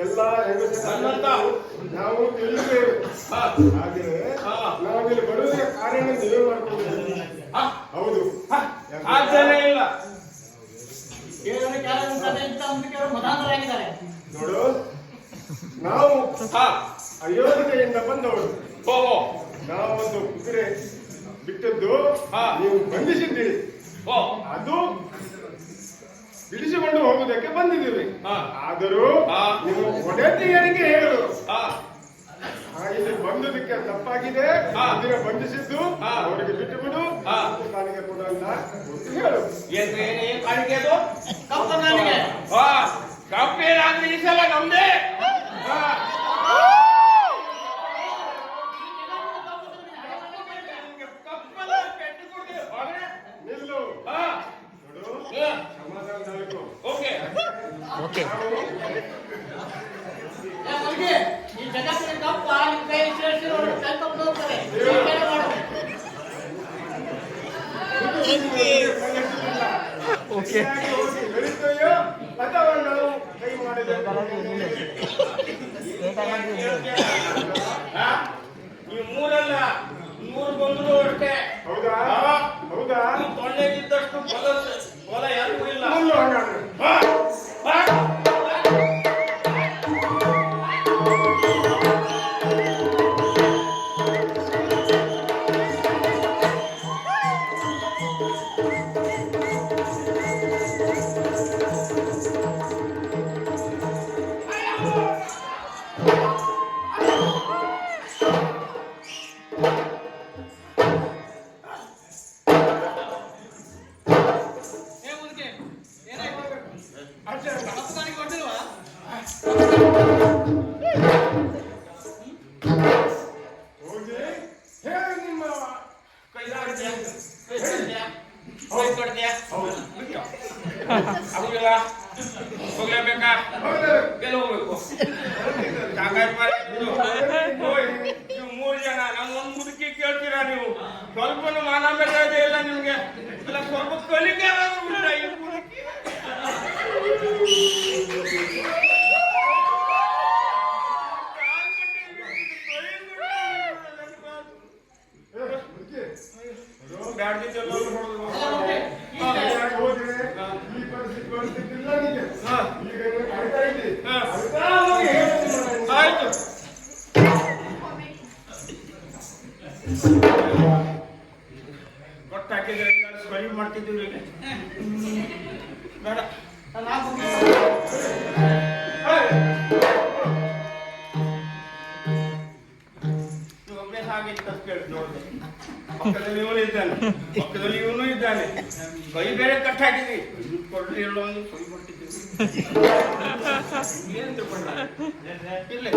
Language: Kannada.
ಎಲ್ಲ ನಾವು ತಿಳಿದ್ದೇವೆ. ಹಾಗೆ ನಾವಿಲ್ಲಿ ಬರುವುದಕ್ಕೆ ಕಾರಣ ನೀವೇ ಮಾಡ್ಕೊಂಡಿದ್ದೀವಿ. ಹೌದು, ಇಲ್ಲ ನೋಡು, ನಾವು ಅಯೋಧ್ಯೆಯಿಂದ ಬಂದವರು. ನಾವೊಂದು ಕುದುರೆ ಬಿಟ್ಟದ್ದು ನೀವು ಬಂಧಿಸಿದ್ದೀರಿ. ಅದು ಬಿಡಿಸಿಕೊಂಡು ಹೋಗುವುದಕ್ಕೆ ಬಂದಿದ್ದೀವಿ. ಆದರೂ ನೀವು ಒಡೆತಿಯರಿಗೆ ಹೇಳಲು ಇಲ್ಲಿ ಬಂದುದಕ್ಕೆ ತಪ್ಪಾಗಿದೆ. ಕುದುರೆ ಬಂಧಿಸಿದ್ದು ಅವರಿಗೆ ಬಿಟ್ಟು ಬಿಡು, ಕಾಣಿಕೆ ಕೊಡು ಅಂತ ಹೇಳು. ಕಾಣಿಕೆ ಅದು ಕಪ್ಪೇನಾದ್ರೆ ಈ ಸಲ ನಮ್ದೇ. ನಿಲ್ಲು. ಓಕೆ ಈ ಜಗತ್ತಿನ ಕಪ್ಪ ನಿಮ್ಮ ಕೈ ಸೇರಿಸಿರೋರು ಕಲ್ಪಕ್ಕೆ ಹೋಗ್ತಾರೆ. ಅಥವಾ ನಾವು ಕೈ ಮಾಡಿದ ಈ ಮೂರಲ್ಲ, ಮೂರು ಬಂದ್ರು ಅಷ್ಟೇ. ಹೌದಾ? ಹೌದಾ? ತೊಂಡೆಗಿದ್ದಷ್ಟು ಹೊಲ ಯಾರಿಗೂ ಇಲ್ಲ. ಹೋಗ್ಲೇಬೇಕಾ? ಎಲ್ಲಿ ಹೋಗ್ಬೇಕು? ನೀವು 3 ಜನ, ನಾನು ಒಂದು ಮುದುಕಿ ಕೇಳ್ತೀರಾ ನೀವು? ಸ್ವಲ್ಪ ಮಾನ ಬೇಕಾದೆ ಇಲ್ಲ ನಿಮ್ಗೆ. ಇಲ್ಲ ಸ್ವಲ್ಪ ಕಲಿಕೆ ಉಂಟ ಈ ಮುದುಕಿ. ಆಯ್ತು, ಗೊತ್ತಾಕಿದ್ರೆ ಸರಿ ಮಾಡ್ತಿದ್ದೀವಿ. ಬೇಡ, ಒಬ್ಬನೇ ಹಾಗೆ ಕೇಳಿ ನೋಡಿದೆ. ಪಕ್ಕದಲ್ಲಿ ಇವನು ಇದ್ದಾನೆ, ಪಕ್ಕದಲ್ಲಿ ಇವನು ಇದ್ದಾನೆ. ಕೈ ಬೇರೆ ಕಟ್ಟಾಕಿದ್ವಿ. ಕೊಡ್ಲಿ ಹೇಳೋದು ಸರಿ ಮಾಡ್ತಿದ್ದೀವಿ. ಏನು ತಿಳ್ಕೊಂಡ ಇಲ್ಲ